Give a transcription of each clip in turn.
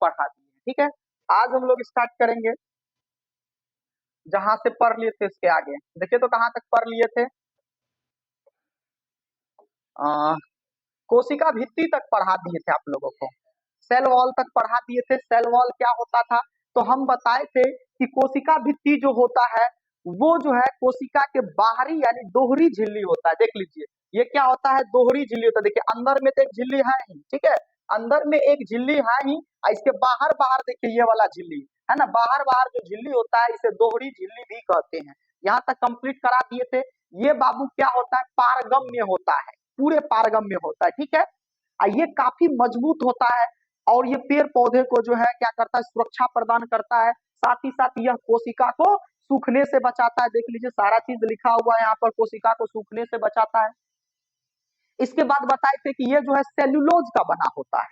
पढ़ा दिए, ठीक है। आज हम लोग स्टार्ट करेंगे जहां से पढ़ लिए थे उसके आगे। देखिए तो कहाँ तक पढ़ लिए थे, आ, कोशिका भित्ति तक पढ़ा दिए थे आप लोगों को, सेल वॉल तक पढ़ा दिए थे। सेल वॉल क्या होता था तो हम बताए थे कि कोशिका भित्ति जो होता है वो जो है कोशिका के बाहरी यानी दोहरी झिल्ली होता है। देख लीजिए ये क्या होता है, दोहरी झिल्ली होता है। देखिए अंदर में तो एक झिल्ली है ही, ठीक है, अंदर में एक झिल्ली है ही, और इसके बाहर बाहर देखिए ये वाला झिल्ली है ना, बाहर बाहर जो झिल्ली होता है इसे दोहरी झिल्ली भी कहते हैं। यहाँ तक कंप्लीट करा दिए थे। ये बाबू क्या होता है, पारगम्य होता है, पूरे पारगम्य होता है, ठीक है। ये काफी मजबूत होता है और ये पेड़ पौधे को जो है क्या करता है, सुरक्षा प्रदान करता है। साथ ही साथ यह कोशिका को सूखने से बचाता है। देख लीजिए सारा चीज लिखा हुआ है यहाँ पर, कोशिका को सूखने से बचाता है। इसके बाद बताए थे कि ये जो है सेल्यूलोज का बना होता है,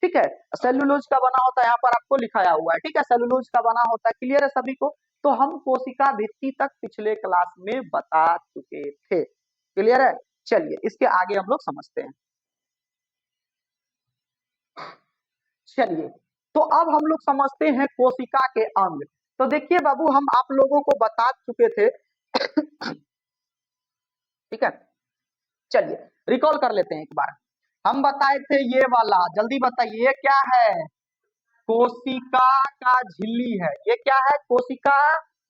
ठीक है, सेल्यूलोज का बना होता है, यहाँ पर आपको लिखाया हुआ है, ठीक है, सेल्यूलोज का बना होता है। क्लियर है सभी को। तो हम कोशिका भित्ति तक पिछले क्लास में बता चुके थे। क्लियर है। चलिए इसके आगे हम लोग समझते हैं। चलिए तो अब हम लोग समझते हैं कोशिका के अंग। तो देखिए बाबू हम आप लोगों को बता चुके थे ठीक है। चलिए रिकॉल कर लेते हैं एक बार। हम बताए थे ये वाला, जल्दी बताइए ये क्या है, कोशिका का झिल्ली है। ये क्या है, कोशिका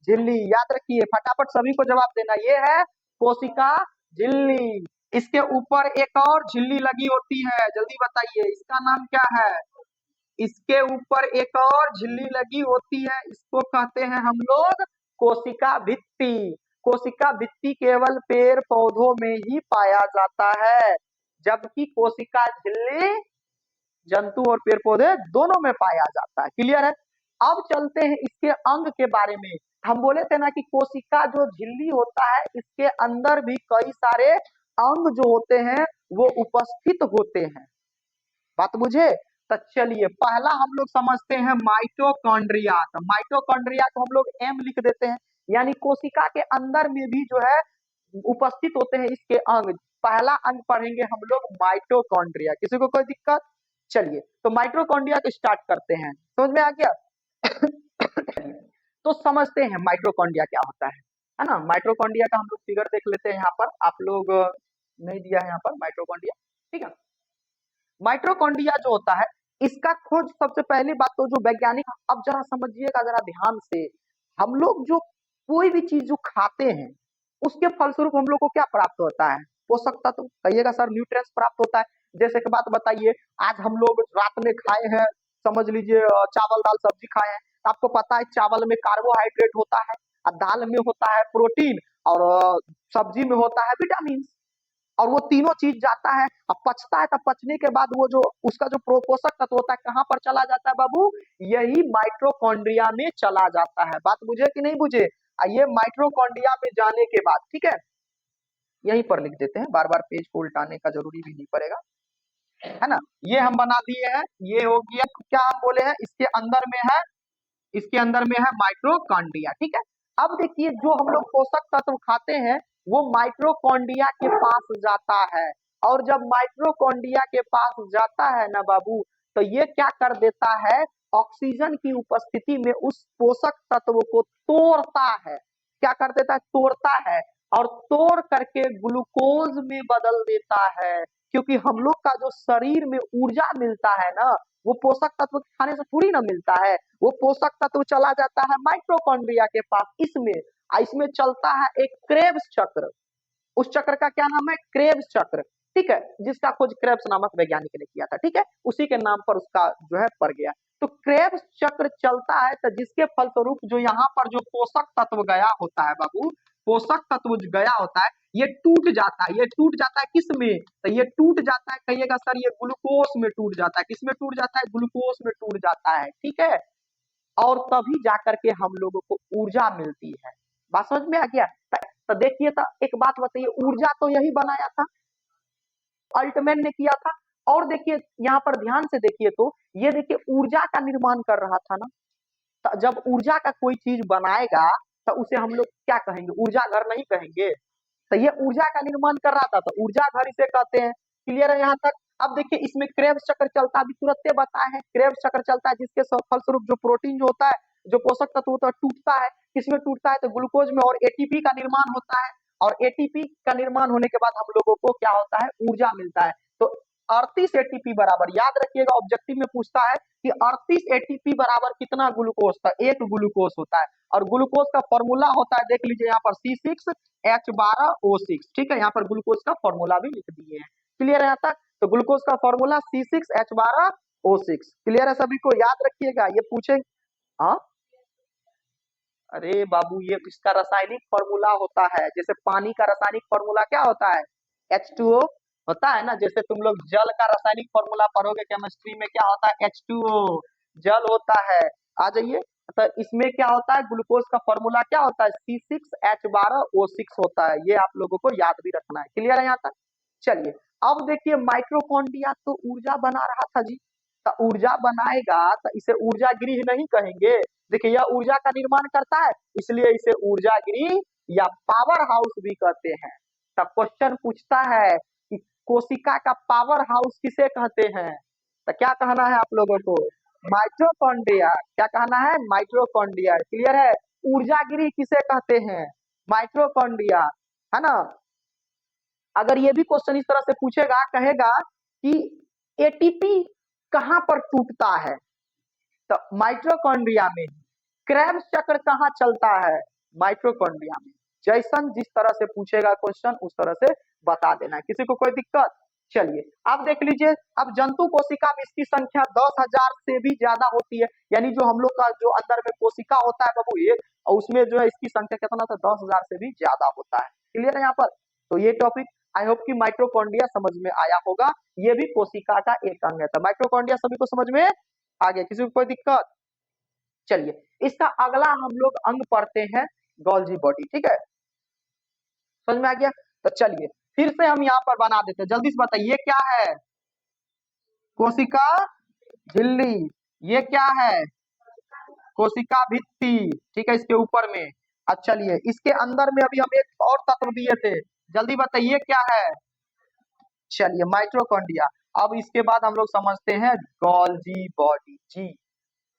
झिल्ली। याद रखिए फटाफट सभी को जवाब देना, ये है कोशिका झिल्ली। इसके ऊपर एक और झिल्ली लगी होती है, जल्दी बताइए इसका नाम क्या है। इसके ऊपर एक और झिल्ली लगी होती है, इसको कहते हैं हम लोग कोशिका भित्ति। कोशिका भित्ति केवल पेड़ पौधों में ही पाया जाता है, जबकि कोशिका झिल्ली जंतु और पेड़ पौधे दोनों में पाया जाता है। क्लियर है। अब चलते हैं इसके अंग के बारे में। हम बोले थे ना कि कोशिका जो झिल्ली होता है इसके अंदर भी कई सारे अंग जो होते हैं वो उपस्थित होते हैं। बात बुझे। तो चलिए पहला हम लोग समझते हैं माइटोकॉन्ड्रिया। तो माइटोकॉन्ड्रिया को हम लोग एम लिख देते हैं, यानी कोशिका के अंदर में भी जो है उपस्थित होते हैं इसके अंग। पहला अंग पढ़ेंगे हम लोग माइटोकॉन्ड्रिया। किसी को कोई दिक्कत। चलिए तो माइटोकॉन्ड्रिया को स्टार्ट करते हैं, समझ में आ गया तो समझते हैं माइटोकॉन्ड्रिया क्या होता है ना। माइटोकॉन्ड्रिया का हम लोग फिगर देख लेते हैं यहाँ पर, आप लोग नहीं दिया है यहाँ पर माइटोकॉन्ड्रिया, ठीक है। माइटोकॉन्ड्रिया जो होता है इसका खोज सबसे पहली बात तो जो वैज्ञानिक, अब जरा समझिएगा जरा ध्यान से, हम लोग जो कोई भी चीज जो खाते हैं उसके फलस्वरूप हम लोग को क्या प्राप्त होता है, पोषक तत्व। कहिएगा सर न्यूट्रिएंट्स प्राप्त होता है। जैसे कि बात बताइए, आज हम लोग रात में खाए हैं, समझ लीजिए चावल दाल सब्जी खाए हैं, आपको पता है चावल में कार्बोहाइड्रेट होता है और दाल में होता है प्रोटीन और सब्जी में होता है विटामिन, और वो तीनों चीज जाता है अब पचता है, तब पचने के बाद वो जो उसका जो पोषक तत्व होता है कहाँ पर चला जाता है बाबू, यही माइटोकॉन्ड्रिया में चला जाता है। बात बुझे कि नहीं बुझे। ये माइटोकॉन्ड्रिया में जाने के बाद, ठीक है, यहीं पर लिख देते हैं, बार बार पेज को उल्टाने का जरूरी भी नहीं पड़ेगा, है ना। ये हम बना दिए हैं, ये हो गया। क्या हम बोले हैं, इसके अंदर में है, इसके अंदर में है माइटोकॉन्ड्रिया, ठीक है। अब देखिए जो हम लोग पोषक तत्व खाते हैं वो माइटोकॉन्ड्रिया के पास जाता है, और जब माइटोकॉन्ड्रिया के पास जाता है ना बाबू, तो ये क्या कर देता है, ऑक्सीजन की उपस्थिति में उस पोषक तत्व को तोड़ता है। क्या कर देता है, तोड़ता है, और तोड़ करके ग्लूकोज में बदल देता है। क्योंकि हम लोग का जो शरीर में ऊर्जा मिलता है ना, वो पोषक तत्व खाने से थोड़ी ना मिलता है, वो पोषक तत्व चला जाता है माइटोकॉन्ड्रिया के पास। इसमें चलता है एक क्रेब्स चक्र। उस चक्र का क्या नाम है, क्रेब्स चक्र, ठीक है, जिसका खोज क्रेब्स नामक वैज्ञानिक ने किया था, ठीक है, उसी के नाम पर उसका जो है पड़ गया। तो क्रेब्स चक्र चलता है, तो जिसके फलस्वरूप जो यहाँ पर जो पोषक तत्व गया होता है बाबू, पोषक तत्व जो गया होता है ये टूट जाता है। ये टूट जाता है किस में, तो ये टूट जाता है, कहिएगा सर ये ग्लूकोज में टूट जाता है। किस में टूट जाता है, ग्लूकोज में टूट जाता है, ठीक है। और तभी जाकर के हम लोगों को ऊर्जा मिलती है। बात समझ में आ गया। तो देखिए, तो एक बात बताइए, ऊर्जा तो यही बनाया था, अल्टमैन ने किया था। और देखिए यहाँ पर ध्यान से देखिए, तो ये देखिए ऊर्जा का निर्माण कर रहा था ना। तो जब ऊर्जा का कोई चीज बनाएगा तो उसे हम लोग क्या कहेंगे, ऊर्जा घर नहीं कहेंगे। तो ये ऊर्जा का निर्माण कर रहा था, तो ऊर्जा घर इसे कहते हैं। क्लियर है यहाँ तक। अब देखिए इसमें क्रेब्स चक्र चलता है, अभी तुरंत बताए हैं क्रेब्स चक्र चलता है, जिसके फलस्वरूप जो प्रोटीन जो होता है, जो पोषक तत्व होता है टूटता है। किसमें टूटता है? तो ग्लूकोज में, और एटीपी का निर्माण होता है, और एटीपी का निर्माण होने के बाद हम लोगों को क्या होता है? ऊर्जा मिलता है। तो 38 एटीपी बराबर, याद रखिएगा ऑब्जेक्टिव में पूछता है कि 38 एटीपी बराबर कितना ग्लूकोज था? एक ग्लूकोज होता है, और ग्लूकोज का फॉर्मूला होता है, देख लीजिए यहाँ पर C6H12O6, ठीक है, यहाँ पर ग्लूकोज का फॉर्मूला भी लिख दिए हैं। क्लियर है यहाँ तक? तो ग्लूकोज का फॉर्मूला C6H12O6, क्लियर है सभी को? याद रखिएगा, ये पूछे। हाँ, अरे बाबू, ये इसका रासायनिक फॉर्मूला होता है, जैसे पानी का रासायनिक फॉर्मूला क्या होता है? H2O होता है ना। जैसे तुम लोग जल का रासायनिक फॉर्मूला पढ़ोगे केमिस्ट्री में, क्या होता है? H2O, जल होता है। आ जाइए, तो इसमें क्या होता है? ग्लूकोज का फॉर्मूला क्या होता है? C6H12O6 होता है। ये आप लोगों को याद भी रखना है। क्लियर है यहाँ तक? चलिए, अब देखिए माइटोकॉन्ड्रिया तो ऊर्जा बना रहा था जी, तो ऊर्जा बनाएगा तो इसे ऊर्जा गृह नहीं कहेंगे। देखिए यह ऊर्जा का निर्माण करता है, इसलिए इसे ऊर्जा गृह या पावर हाउस भी कहते हैं। तब क्वेश्चन पूछता है कि कोशिका का पावर हाउस किसे कहते हैं? तो क्या कहना है आप लोगों को? माइटोकॉन्ड्रिया। क्या कहना है? माइटोकॉन्ड्रिया। क्लियर है? ऊर्जा गृह किसे कहते हैं? माइटोकॉन्ड्रिया, है ना। अगर ये भी क्वेश्चन इस तरह से पूछेगा, कहेगा कि एटीपी कहां पर टूटता है? तो माइटोकॉन्ड्रिया में। क्रेब्स चक्र कहाँ चलता है? माइटोकॉन्ड्रिया में। जैसन जिस तरह से पूछेगा क्वेश्चन उस तरह से बता देना है। किसी को कोई दिक्कत? चलिए, अब देख लीजिए, अब जंतु कोशिका में इसकी संख्या 10,000 से भी ज्यादा होती है, यानी जो हम लोग का जो अंदर में कोशिका होता है बाबू ये, और उसमें जो है इसकी संख्या कितना था? 10,000 से भी ज्यादा होता है। क्लियर है यहाँ पर? तो ये टॉपिक आई होप कि माइटोकॉन्ड्रिया समझ में आया होगा। ये भी कोशिका का एक अंग है। तो माइटोकॉन्ड्रिया सभी को समझ में आ गया? किसी को कोई दिक्कत? चलिए, इसका अगला हम लोग अंग पढ़ते हैं, गोल्जी बॉडी। ठीक है, समझ में आ गया? तो चलिए फिर से हम यहाँ पर बना देते हैं, जल्दी से बताइए क्या है? कोशिका झिल्ली। ये क्या है? कोशिका भित्ति। ठीक है, इसके ऊपर में। अब चलिए, इसके अंदर में अभी हम एक और तत्व दिए थे, जल्दी बताइए क्या है? चलिए, माइटोकॉन्ड्रिया। अब इसके बाद हम लोग समझते हैं गोल्जी बॉडी जी।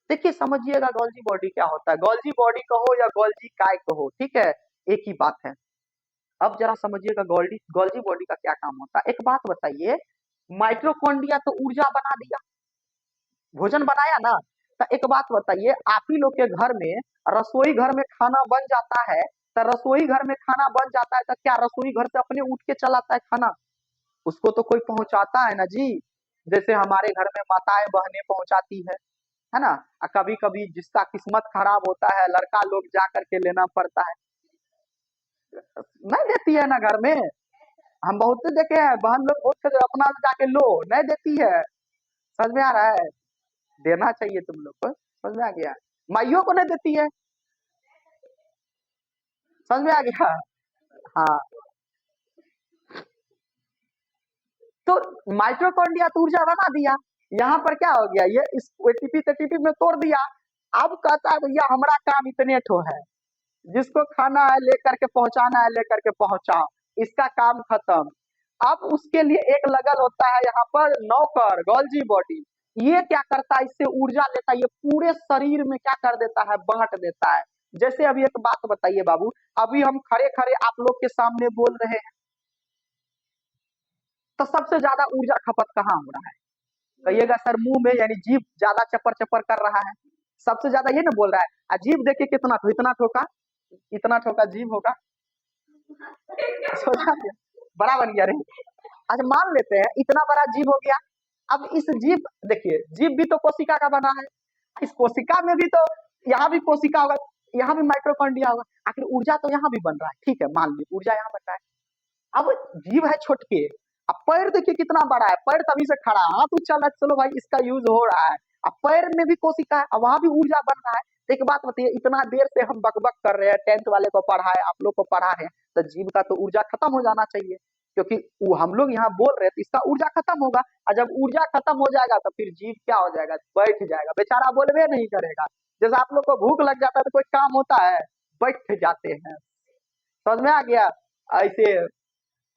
देखिए समझिएगा, गोल्जी बॉडी क्या होता है? गोल्जी बॉडी कहो या गोल्जी काय कहो, ठीक है, एक ही बात है। अब जरा समझिएगा गोल्जी गोल्जी बॉडी का क्या काम होता है। एक बात बताइए, माइटोकॉन्ड्रिया तो ऊर्जा बना दिया, भोजन बनाया ना। तो एक बात बताइए, आप ही लोग के घर में रसोई घर में खाना बन जाता है, तो रसोई घर में खाना बन जाता है तो क्या रसोई घर से अपने उठ के चलाता है खाना? उसको तो कोई पहुंचाता है ना जी। जैसे हमारे घर में माताएं बहनें पहुंचाती है ना। कभी कभी जिसका किस्मत खराब होता है, लड़का लोग जा करके लेना पड़ता है, नहीं देती है ना घर में। हम बहुत से देखे हैं, बहन लोग बहुत से अपना जाके लो, नहीं देती है। समझ में आ रहा है? देना चाहिए तुम लोग को। समझ में आ गया? माइयों को नहीं देती है। समझ में आ गया? हाँ, तो माइटोकॉन्ड्रिया तो ऊर्जा बना दिया, यहाँ पर क्या हो गया? ये इस एटीपी तेटीपी में तोड़ दिया। अब कहता है भैया हमारा काम इतने ठो है, जिसको खाना है लेकर के पहुंचाना है लेकर के पहुंचाओ, इसका काम खत्म। अब उसके लिए एक लगल होता है यहाँ पर नौकर, गोल्जी बॉडी। ये क्या करता है? इससे ऊर्जा लेता है, ये पूरे शरीर में क्या कर देता है? बांट देता है। जैसे अभी एक बात बताइए बाबू, अभी हम खड़े खड़े आप लोग के सामने बोल रहे हैं, तो सबसे ज्यादा ऊर्जा खपत कहाँ हो रहा है? कहिएगा सर मुंह में, यानी जीभ ज्यादा चपर चपर कर रहा है, सबसे ज्यादा ये ना बोल रहा है। अजीब देखिए कितना इतना ठोका, इतना ठोका जीभ होगा। सोचा क्या? बड़ा बन गया रे। अच्छा मान लेते हैं इतना बड़ा जीव हो गया। अब इस जीव, देखिए जीव भी तो कोशिका का बना है, इस कोशिका में भी तो, यहाँ भी कोशिका होगा, यहाँ भी माइटोकॉन्ड्रिया होगा, आखिर ऊर्जा तो यहाँ भी बन रहा है। ठीक है, मान लीजिए ऊर्जा यहाँ बन रहा है। अब जीव है छोटके, अब पैर देखिए कितना बड़ा है, पैर तभी से खड़ा है, हाथ चल रहा है, चलो भाई इसका यूज हो रहा है। अब पैर में भी कोशिका है, अब वहां भी ऊर्जा बन रहा है। तो एक बात बताइए, इतना देर से हम बकबक कर रहे हैं, 10th वाले को पढ़ाए, आप लोग को पढ़ा रहे हैं, तो जीव का तो ऊर्जा खत्म हो जाना चाहिए, क्योंकि वो हम लोग यहाँ बोल रहे हैं तो इसका ऊर्जा खत्म होगा। और जब ऊर्जा खत्म हो जाएगा तो फिर जीव क्या हो जाएगा? बैठ जाएगा, बेचारा बोलबे नहीं करेगा। जैसे आप लोग को भूख लग जाता है तो कोई काम होता है, बैठ जाते हैं। समझ में आ गया? ऐसे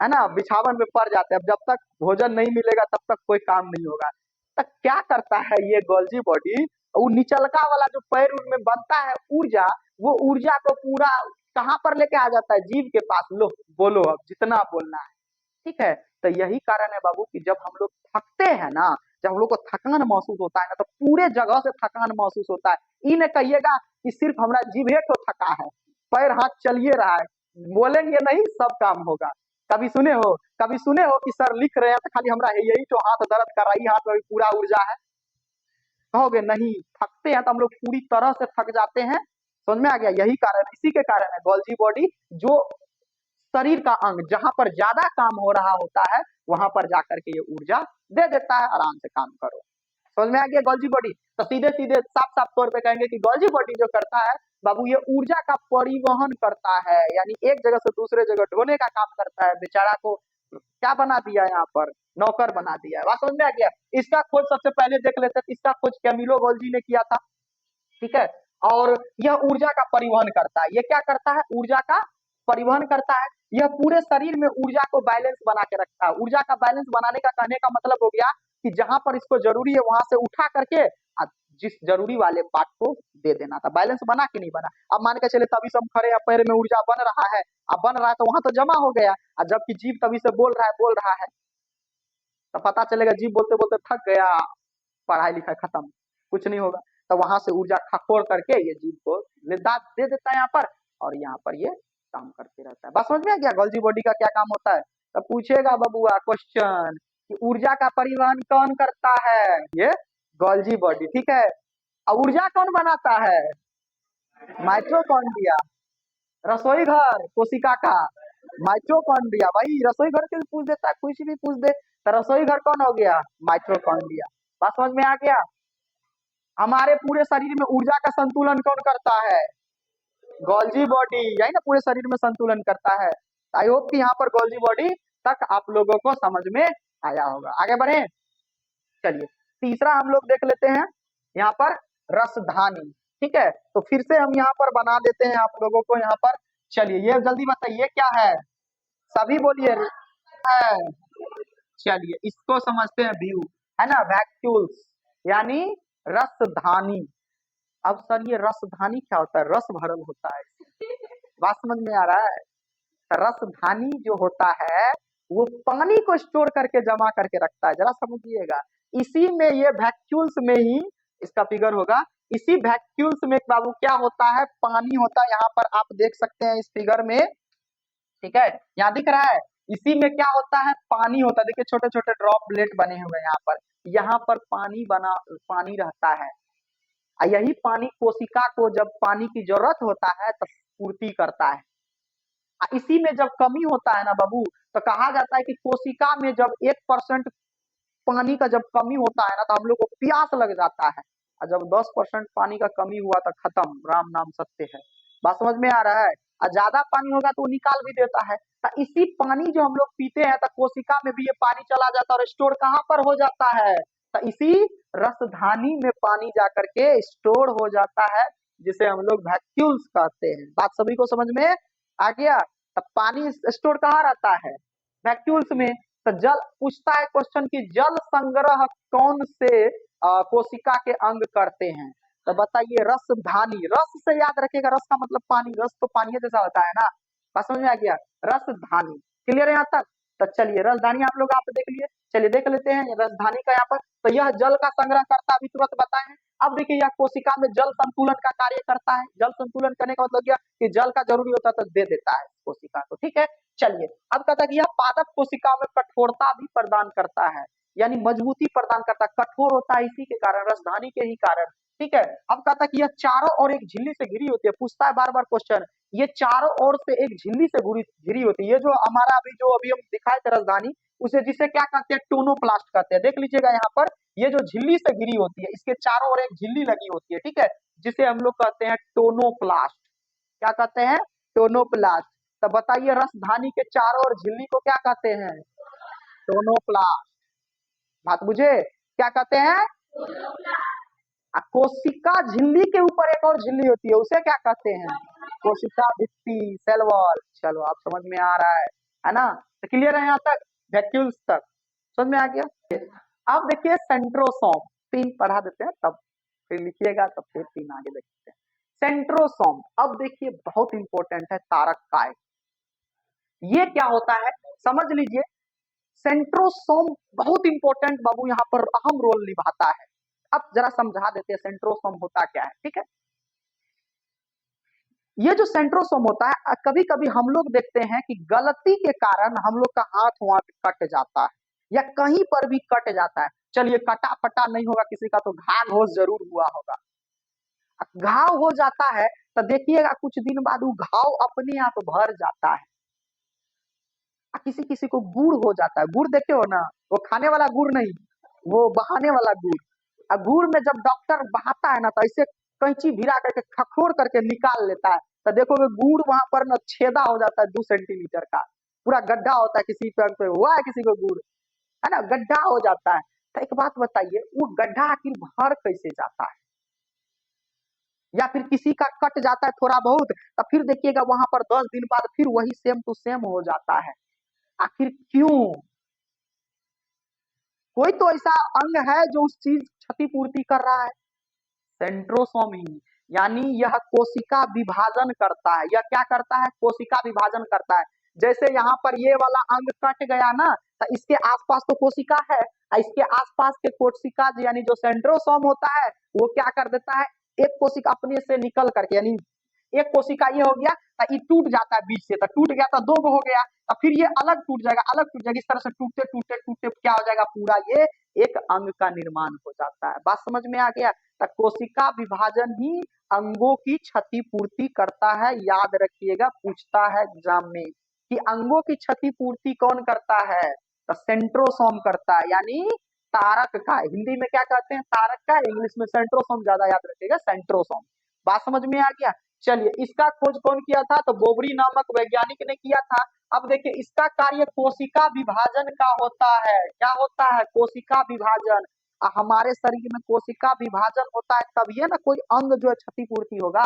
है ना, बिछावन में पड़ जाते हैं। अब जब तक भोजन नहीं मिलेगा तब तक कोई काम नहीं होगा। तो क्या करता है ये गोल्जी बॉडी, वो निचलका वाला जो पैर उर में बनता है ऊर्जा, वो ऊर्जा को पूरा कहाँ पर लेके आ जाता है, जीव के पास। लो बोलो अब जितना बोलना है, ठीक है। तो यही कारण है बाबू कि जब हम लोग थकते हैं ना, जब हम लोग को थकान महसूस होता है ना, तो पूरे जगह से थकान महसूस होता है। ये न कहिएगा कि सिर्फ हमारा जिभे तो थका है, पैर हाथ चलिए रहा है, बोलेंगे नहीं सब काम होगा। कभी सुने हो, कभी सुने हो कि सर लिख रहे हैं तो खाली हमारा यही तो हाथ दर्द कर रही, हाथ में भी पूरा ऊर्जा है, कहोगे नहीं। थकते हैं तो हम लोग पूरी तरह से थक जाते हैं। समझ में आ गया, यही कारण है, इसी के कारण है गोल्जी बॉडी जो शरीर का अंग जहां पर ज्यादा काम हो रहा होता है वहां पर जाकर के ये ऊर्जा दे देता है, आराम से काम करो। समझ में आ गया गोल्जी बॉडी। तो सीधे सीधे साफ साफ तौर पे कहेंगे कि गोल्जी बॉडी जो करता है बाबू, ये ऊर्जा का परिवहन करता है, यानी एक जगह से दूसरे जगह ढोने का काम करता है। बेचारा को क्या बना दिया यहाँ पर, नौकर बना दिया है। बात समझ में आ गया। इसका खोज सबसे पहले देख लेते हैं, इसका खोज कैमिलो गोल्जी ने किया था, ठीक है। और यह ऊर्जा का परिवहन करता है। ये क्या करता है, ऊर्जा का परिवहन करता है। यह पूरे शरीर में ऊर्जा को बैलेंस बना के रखता है। ऊर्जा का बैलेंस बनाने का कहने का मतलब हो गया कि जहां पर इसको जरूरी है वहां से उठा करके जिस जरूरी वाले पार्ट को दे देना था। बैलेंस बना कि नहीं बना। अब मान के चले तभी से हम खड़े हैं, पैर में ऊर्जा बन रहा है, अब बन रहा है तो वहां तो जमा हो गया, और जबकि जीव तभी से बोल रहा है, तो पता चलेगा जीव बोलते बोलते थक गया, पढ़ाई लिखाई खत्म, कुछ नहीं होगा। तो वहां से ऊर्जा खखोर करके ये जीव को निर्दात दे देता है यहाँ पर, और यहाँ पर ये काम करते रहता है। बस समझ में आ गया गोल्जी बॉडी का क्या काम होता है। तो पूछेगा बबुआ क्वेश्चन कि ऊर्जा का परिवहन कौन करता है, ये गोल्जी बॉडी, ठीक है। और ऊर्जा कौन बनाता है, माइटोकॉन्ड्रिया। रसोई घर कोशिका का माइटोकॉन्ड्रिया, भाई रसोई घर के भी पूछ देता है, कुछ भी पूछ दे। तो रसोई घर कौन हो गया, माइटोकॉन्ड्रिया। बात समझ में आ गया। हमारे पूरे शरीर में ऊर्जा का संतुलन कौन करता है, गोल्जी बॉडी, यही ना पूरे शरीर में संतुलन करता है। आई होप कि यहाँ पर गोल्जी बॉडी तक आप लोगों को समझ में आया होगा। आगे बढ़े, चलिए तीसरा हम लोग देख लेते हैं यहाँ पर, रसधानी, ठीक है। तो फिर से हम यहाँ पर बना देते हैं आप लोगों को यहाँ पर। चलिए ये जल्दी बताइए क्या है, सभी बोलिए है। चलिए इसको समझते हैं व्यू, है ना, वैक्यूल्स यानी रसधानी। अब सर ये रसधानी क्या होता है, रस भरल होता है, बात समझ में आ रहा है। तो रसधानी जो होता है वो पानी को स्टोर करके जमा करके रखता है, जरा समझिएगा। इसी में ये वैक्यूल्स में ही इसका फिगर होगा, इसी वैक्यूल्स में बाबू क्या होता है, पानी होता है। यहाँ पर आप देख सकते हैं इस फिगर में, ठीक है, यहाँ दिख रहा है। इसी में क्या होता है, पानी होता है। देखिए छोटे छोटे ड्रॉपलेट बने हुए हैं यहाँ पर पानी रहता है। और यही पानी कोशिका को जब पानी की जरूरत होता है तब पूर्ति करता है। इसी में जब कमी होता है ना बाबू, तो कहा जाता है कि कोशिका में जब 1% पानी का जब कमी होता है ना, तो हम लोग को प्यास लग जाता है। और जब 10% पानी का कमी हुआ तो खत्म, राम नाम सत्य है। बात समझ में आ रहा है। और ज्यादा पानी होगा तो वो निकाल भी देता है। तो इसी पानी जो हम लोग पीते हैं तो कोशिका में भी ये पानी चला जाता है, और स्टोर कहाँ पर हो जाता है, तो इसी रसधानी में पानी जाकर के स्टोर हो जाता है, जिसे हम लोग वैक्यूल्स कहते हैं। बात सभी को समझ में आ गया। तब पानी स्टोर कहाँ रहता है, वैक्यूल्स में। तो जल पूछता है क्वेश्चन कि जल संग्रह कौन से कोशिका के अंग करते हैं। तो बताइए, रसधानी, रस से याद रखिएगा, रस का मतलब पानी, रस तो पानी जैसा होता है ना। बात समझ में आ गया, रसधानी, क्लियर है यहाँ तक। तो चलिए रसधानी आप देख लिए, चलिए देख लेते हैं रसधानी का यहाँ पर। तो यह जल का संग्रह करता, अभी तुरंत बताए। अब देखिए यह कोशिका में जल संतुलन का कार्य करता है। जल संतुलन करने का मतलब क्या कि जल का जरूरी होता है तो दे देता है कोशिका को, ठीक है। चलिए अब कहता है कि यह पादप कोशिका में कठोरता भी प्रदान करता है, यानी मजबूती प्रदान करता है, कठोर होता है इसी के कारण, रसधानी के ही कारण, ठीक है। अब कहता है कि यह चारों ओर एक झिल्ली से घिरी होती है। पूछता है बार बार क्वेश्चन, ये चारों ओर से एक झिल्ली से घिरी होती है। ये जो हमारा अभी हम दिखाए थे रसधानी, उसे जिसे क्या कहते हैं, टोनोप्लास्ट कहते हैं। देख लीजिएगा यहाँ पर, ये जो झिल्ली से घिरी होती है, इसके चारों ओर एक झिल्ली लगी होती है, ठीक है, जिसे हम लोग कहते हैं टोनोप्लास्ट। क्या कहते हैं, टोनोप्लास्ट। तो बताइए रसधानी के चारों ओर झिल्ली को क्या कहते हैं, टोनोप्लास्ट। बात बुझे, क्या कहते हैं। कोशिका झिल्ली के ऊपर एक और झिल्ली होती है, उसे क्या कहते हैं, कोशिका भित्ति, सेल वॉल। चलो आप समझ में आ रहा है ना। तो क्लियर है यहाँ तक, वैक्यूल्स तक समझ में आ गया। अब देखिए सेंट्रोसोम, 3 पढ़ा देते हैं तब फिर लिखिएगा, तब फिर 3 आगे देखते हैं। सेंट्रोसोम, अब देखिए बहुत इंपॉर्टेंट है तारक काय, ये क्या होता है समझ लीजिए। सेंट्रोसोम बहुत इंपॉर्टेंट बाबू, यहाँ पर अहम रोल निभाता है। अब जरा समझा देते हैं सेंट्रोसोम होता क्या है, ठीक है। ये जो सेंट्रोसोम होता है, कभी कभी हम लोग देखते हैं कि गलती के कारण हम लोग का हाथ वहां पे कट जाता है या कहीं पर भी कट जाता है। चलिए कटा फटा नहीं होगा किसी का, तो घाव घोष जरूर हुआ होगा। घाव हो जाता है तो देखिएगा कुछ दिन बाद वो घाव अपने आप भर जाता है। किसी किसी को गुड़ हो जाता है, गुड़ देखे हो ना, वो खाने वाला गुड़ नहीं, वो बहाने वाला गुड़। गुड़ में जब डॉक्टर बहाता है ना तो ऐसे कैंची भिरा करके खखोर करके निकाल लेता है, तो देखोगे गुड़ वहां पर ना छेदा हो जाता है 2 सेंटीमीटर का, पूरा गड्ढा होता है। किसी पे हुआ है किसी को गुड़, है ना, गड्ढा हो जाता है। तो एक बात बताइए, वो गड्ढा आखिर भर कैसे जाता है? या फिर किसी का कट जाता है थोड़ा बहुत, तो फिर देखिएगा वहां पर 10 दिन बाद फिर वही सेम टू सेम हो जाता है। आखिर क्यों? कोई तो ऐसा अंग है जो उस चीज क्षतिपूर्ति कर रहा है। सेंट्रोसोमी, यानी यह कोशिका विभाजन करता है। यह क्या करता है? कोशिका विभाजन करता है। जैसे यहाँ पर ये वाला अंग कट गया ना, तो इसके आसपास तो कोशिका है, इसके आसपास के कोशिका यानी जो सेंट्रोसोम होता है वो क्या कर देता है, एक कोशिका अपने से निकल करके, यानी एक कोशिका ये हो गया तो ये टूट जाता है बीच से, तो टूट गया तो 2 हो गया, तो फिर ये अलग टूट जाएगा, अलग टूट जाएगा। इस तरह से टूटते टूटते टूटते क्या हो जाएगा, पूरा ये एक अंग का निर्माण हो जाता है। बात समझ में आ गया? तो कोशिका विभाजन ही अंगों की क्षतिपूर्ति करता है। याद रखिएगा, पूछता है एग्जाम में कि अंगों की क्षतिपूर्ति कौन करता है, तो सेंट्रोसोम करता है, यानी तारक का। हिंदी में क्या कहते हैं? तारक का। इंग्लिश में सेंट्रोसोम, ज्यादा याद रखिएगा, सेंट्रोसोम। बात समझ में आ गया? चलिए, इसका खोज कौन किया था? तो बोबरी नामक वैज्ञानिक ने किया था। अब देखिए, इसका कार्य कोशिका विभाजन का होता है। क्या होता है? कोशिका विभाजन। हमारे शरीर में कोशिका विभाजन होता है तभी है ना कोई अंग जो है क्षतिपूर्ति होगा।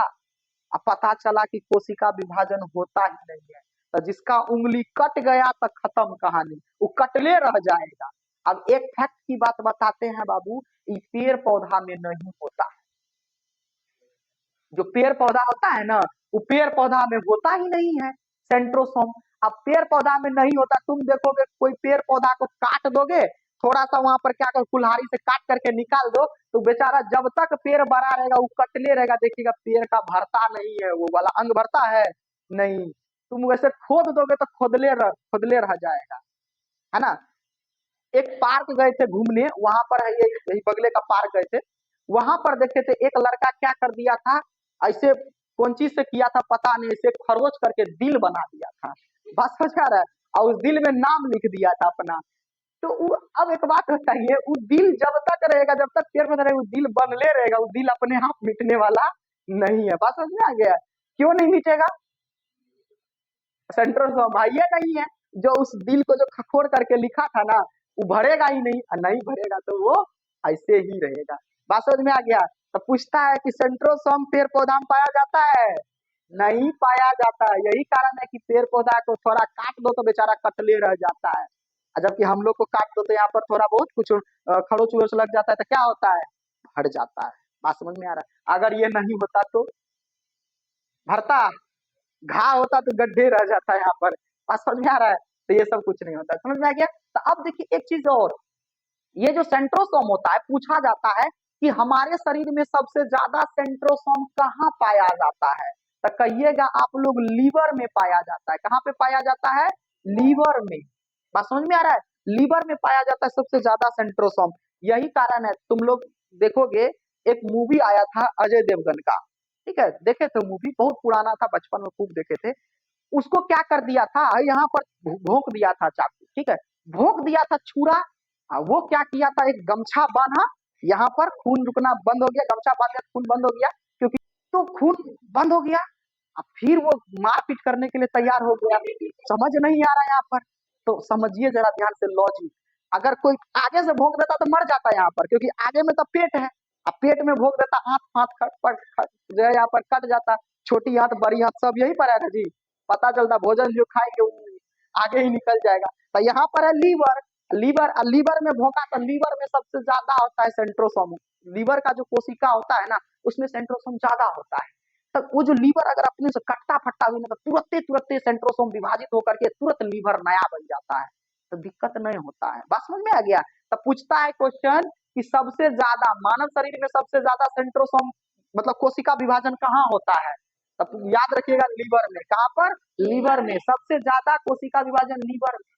अब पता चला कि कोशिका विभाजन होता ही नहीं है, तो जिसका उंगली कट गया तो खत्म कहानी, वो कटले रह जाएगा। अब एक फैक्ट की बात बताते हैं बाबू, ये पेड़ पौधा में नहीं होता है। जो पेड़ पौधा होता है ना, वो पेड़ पौधा में होता ही नहीं है सेंट्रोसोम। अब पेड़ पौधा में नहीं होता, तुम देखोगे कोई पेड़ पौधा को काट दोगे, थोड़ा सा वहां पर क्या कर कुल्हाड़ी से काट करके निकाल दो, तो बेचारा जब तक पेड़ बड़ा रहेगा वो कटले रहेगा। देखिएगा पेड़ का भरता नहीं है, वो वाला अंग भरता है नहीं। तुम वैसे खोद दोगे तो खोदले रह जाएगा, है ना। एक पार्क गए थे घूमने, वहां पर है ये यही बगले का पार्क गए थे, वहां पर देखे थे एक लड़का क्या कर दिया था, ऐसे कौन चीज से किया था पता नहीं, इसे खरगोश करके दिल बना दिया था। बस हो जा रहा है, और उस दिल में नाम लिख दिया था अपना। तो अब एक बात बताइए, वो दिल जब तक रहेगा, जब तक पेड़ में रहेगा, वो दिल बनले रहेगा, वो दिल अपने आप मिटने वाला नहीं है। बात समझ में आ गया? क्यों नहीं मिटेगा? सेंट्रल भाई ये नहीं है, जो उस दिल को जो खखोर करके लिखा था ना, वो भरेगा ही नहीं, और नहीं भरेगा तो वो ऐसे ही रहेगा। बात समझ में आ गया? तो पूछता है कि सेंट्रोसोम पेड़ पौधा में पाया जाता है? नहीं पाया जाता है। यही कारण है कि पेड़ पौधा को थोड़ा काट दो तो बेचारा कटले रह जाता है, और जबकि हम लोग को काट दो तो यहाँ पर थोड़ा बहुत कुछ खरोच उरोच लग जाता है, तो क्या होता है, भर जाता है। बात समझ में आ रहा है? अगर ये नहीं होता तो भरता, घाव होता तो गड्ढे रह जाता है यहाँ पर। बात समझ में आ रहा है? तो ये सब कुछ नहीं होता, समझ में आ गया? तो अब देखिए एक चीज और, ये जो सेंट्रोसोम होता है, पूछा जाता है कि हमारे शरीर में सबसे ज्यादा सेंट्रोसोम कहाँ पाया जाता है, तो कहिएगा आप लोग, लीवर में पाया जाता है। कहाँ पे पाया जाता है? लीवर में। बात समझ में आ रहा है? लीवर में पाया जाता है सबसे ज्यादा सेंट्रोसोम। यही कारण है, तुम लोग देखोगे एक मूवी आया था अजय देवगन का, ठीक है, देखे थे मूवी, बहुत पुराना था, बचपन में खूब देखे थे। उसको क्या कर दिया था, यहाँ पर भोंक दिया था चाकू, ठीक है, भोंक दिया था छुरा। वो क्या किया था, एक गमछा बांधा, यहाँ पर खून रुकना बंद हो गया, गमछा बांध दिया, खून बंद हो गया, क्योंकि तो खून बंद हो गया। अब फिर वो मारपीट करने के लिए तैयार हो गया। समझ नहीं आ रहा यहाँ पर, तो समझिए जरा ध्यान से लॉजिक। अगर कोई आगे से भोंक देता तो मर जाता यहाँ पर, क्योंकि आगे में तो पेट है। अब पेट में भोंक देता, हाथ हाथ जो है यहाँ पर कट जाता, छोटी हाथ बड़ी हाथ सब यही पर है ना जी। पता चलता भोजन जो खाएंगे आगे ही निकल जाएगा। तो यहाँ पर है लीवर, लीवर लीवर में भोंका, तो लीवर में सबसे ज्यादा होता है सेंट्रोसोम। लीवर का जो कोशिका होता है ना, उसमें सेंट्रोसोम ज्यादा होता है। तो वो जो लीवर अगर अपने से कट्टा फट्टा हुई ना, तो तुरंत सेंट्रोसोम विभाजित होकर के तुरंत लीवर नया बन जाता है, तो दिक्कत नहीं होता है। बात समझ में आ गया? तो पूछता है क्वेश्चन कि सबसे ज्यादा मानव शरीर में सबसे ज्यादा सेंट्रोसोम मतलब कोशिका विभाजन कहाँ होता है? तब याद रखिएगा लीवर में। कहाँ पर? लीवर में सबसे ज्यादा कोशिका विभाजन लीवर में।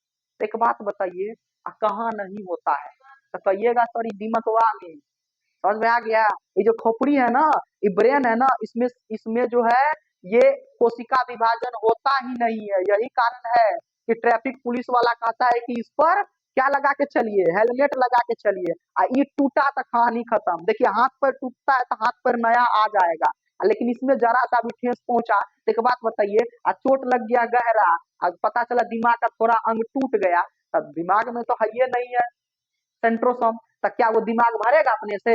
एक बात बताइए, कहाँ नहीं होता है? तो कहिएगा सर दिमकवा में। समझ में आ गया? ये जो खोपड़ी है ना, ये ब्रेन है ना, इसमें इसमें जो है ये कोशिका विभाजन होता ही नहीं है। यही कारण है कि ट्रैफिक पुलिस वाला कहता है कि इस पर क्या लगा के चलिए, हेलमेट लगा के चलिए। ये टूटा तो कहानी खत्म। देखिए हाथ पर टूटता है तो हाथ पर नया आ जाएगा, लेकिन इसमें जरा सा भी ठेस पहुंचा, एक बात बताइए, चोट लग गया गहरा, पता चला दिमाग का थोड़ा अंग टूट गया, तब दिमाग में तो है ये नहीं है सेंट्रोसोम, तो क्या वो दिमाग भरेगा अपने से?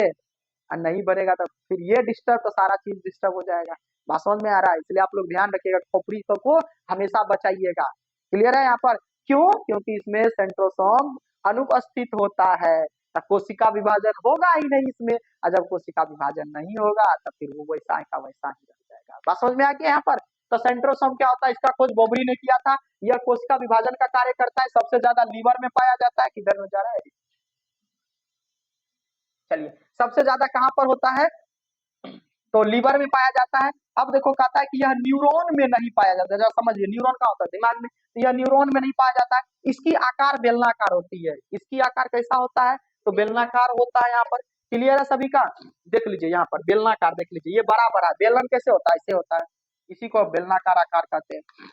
नहीं भरेगा, तो फिर ये डिस्टर्ब, तो सारा चीज डिस्टर्ब हो जाएगा। बात समझ में आ रहा है? इसलिए आप लोग ध्यान रखिएगा, खोपड़ी को हमेशा बचाइएगा। क्लियर है यहाँ पर? क्यों? क्योंकि इसमें सेंट्रोसोम अनुपस्थित होता है, तो कोशिका विभाजन होगा ही नहीं इसमें। और जब कोशिका विभाजन नहीं होगा तो फिर वो वैसा का वैसा ही रह जाएगा। बात समझ में आ गया यहाँ पर? तो सेंट्रोसोम क्या होता है, इसका खोज बोबरी ने किया था। यह कोशिका विभाजन का कार्य करता है, सबसे ज्यादा लीवर में पाया जाता है। किधर में जा रहा है? चलिए, सबसे ज्यादा कहाँ पर होता है? तो लीवर में पाया जाता है। अब देखो कहता है कि यह न्यूरॉन में नहीं पाया जाता। जरा समझिए, न्यूरॉन का होता है दिमाग में, तो यह न्यूरॉन में नहीं पाया जाता है। इसकी आकार बेलनाकार होती है। इसकी आकार कैसा होता है? तो बेलनाकार होता है। यहाँ पर क्लियर है सभी का? देख लीजिए यहाँ पर बेलनाकार, देख लीजिए ये बड़ा बड़ा बेलन कैसे होता है, ऐसे होता है। इसी को बेलनाकार आकार कहते हैं।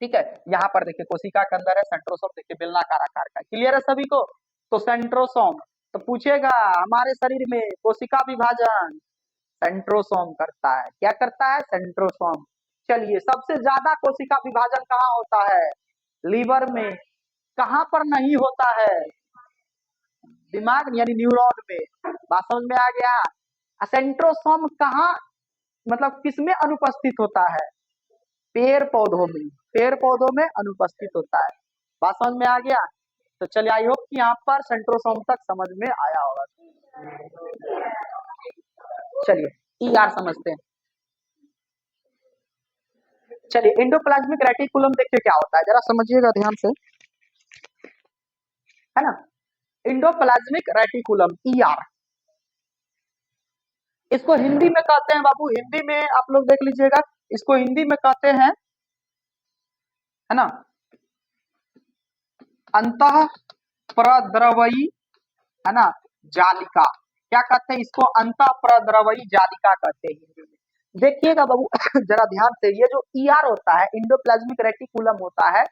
ठीक है, यहाँ पर देखिए कोशिका के अंदर है सेंट्रोसोम, देखिए बेलनाकार आकार का। क्लियर है सभी को? तो सेंट्रोसोम, तो पूछेगा हमारे शरीर में कोशिका विभाजन सेंट्रोसोम करता है। क्या करता है? सेंट्रोसोम। चलिए, सबसे ज्यादा कोशिका विभाजन कहाँ होता है? लीवर में। कहाँ पर नहीं होता है? दिमाग यानी न्यूरॉन में। बात समझ में आ गया? सेंट्रोसोम कहाँ मतलब किसमें अनुपस्थित होता है? पेड़ पौधों में। पेड़ पौधों में अनुपस्थित होता है। बात समझ में आ गया? तो चलिए, आई होप कि यहाँ पर सेंट्रोसोम तक समझ में आया होगा। चलिए ई आर समझते हैं। चलिए, एंडोप्लाज्मिक रेटिकुलम देखिए क्या होता है, जरा समझिएगा ध्यान से, है ना। एंडोप्लाज्मिक रेटिकुलम ईआर, इसको हिंदी में कहते हैं बाबू, हिंदी में आप लोग देख लीजिएगा, इसको हिंदी में कहते हैं, है ना, अंतः प्रद्रवयी, है ना, जालिका। क्या कहते हैं इसको? अंतः प्रद्रवयी जालिका कहते हैं हिंदी में। देखिएगा बाबू जरा ध्यान से, ये जो ईआर होता है, इंडोप्लाज्मिक रेटिकुलम होता है,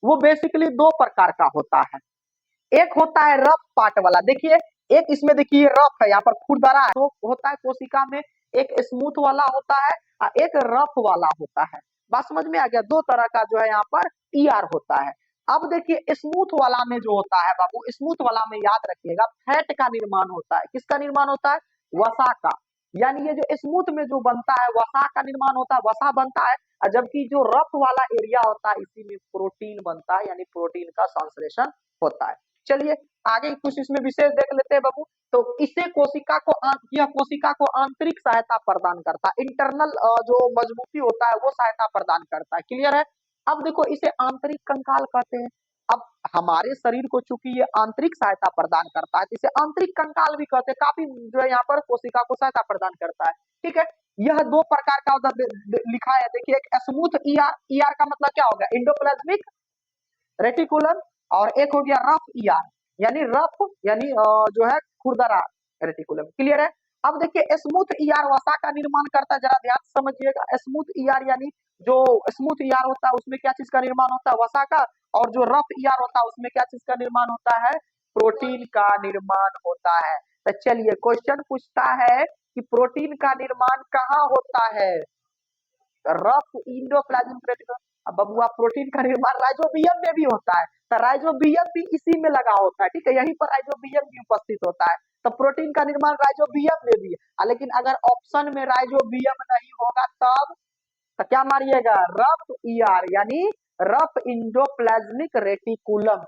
वो बेसिकली दो प्रकार का होता है। एक होता है रफ पार्ट वाला, देखिए एक इसमें देखिए रफ है, यहाँ पर खुरदरा है, तो होता है कोशिका में। एक स्मूथ वाला होता है और एक रफ वाला होता है। बात समझ में आ गया? दो तरह का जो है यहाँ पर ईआर होता है। अब देखिए स्मूथ वाला में जो होता है बाबू, स्मूथ वाला में याद रखिएगा फैट का निर्माण होता है। किसका निर्माण होता है? वसा का। यानी ये जो स्मूथ में जो बनता है वसा का निर्माण होता है, वसा बनता है। और जबकि जो रफ वाला एरिया होता है, इसी में प्रोटीन बनता है, यानी प्रोटीन का संश्लेषण होता है। चलिए आगे कुछ इसमें विशेष देख लेते हैं बाबू। तो इससे कोशिका को यह कोशिका को आंतरिक सहायता प्रदान करता है, इंटरनल जो मजबूती होता है वो सहायता प्रदान करता है। क्लियर है? अब देखो इसे आंतरिक कंकाल कहते हैं। अब हमारे शरीर को चूंकि ये आंतरिक सहायता प्रदान करता है, तो इसे आंतरिक कंकाल भी कहते हैं। काफी जो है यहाँ पर कोशिका को सहायता प्रदान करता है। ठीक है, यह दो प्रकार का उधर लिखा है, देखिए एक स्मूथ ईआर, ईआर का मतलब क्या होगा? इंडोप्लाज्मिक रेटिकुलम, और एक हो गया रफ ईआर, यानी रफ यानी जो है खुरदरा रेटिकुलम। क्लियर है? अब देखिए स्मूथ ईआर वसा का निर्माण करता है, जरा ध्यान से समझिएगा। स्मूथ ईआर यानी जो स्मूथ ईआर होता है उसमें क्या चीज का निर्माण होता है? वसा का। और जो रफ ईआर होता है उसमें क्या चीज का निर्माण होता है? प्रोटीन का निर्माण होता है। तो चलिए क्वेश्चन पूछता है कि प्रोटीन का निर्माण कहाँ होता है? Rough endoplasmic reticulum. अब बबुआ प्रोटीन का निर्माण राइजोबियम में भी होता है, तो राइजोबियम भी इसी में लगा होता है। ठीक है, यहीं पर राइजोबियम भी उपस्थित होता है, तो प्रोटीन का निर्माण राइजोबियम में भी है। लेकिन अगर ऑप्शन में राइजोबियम नहीं होगा तब तो क्या मारिएगा? रफ ईआर यानी रफ इंडोप्लाज्मिक रेटिकुलम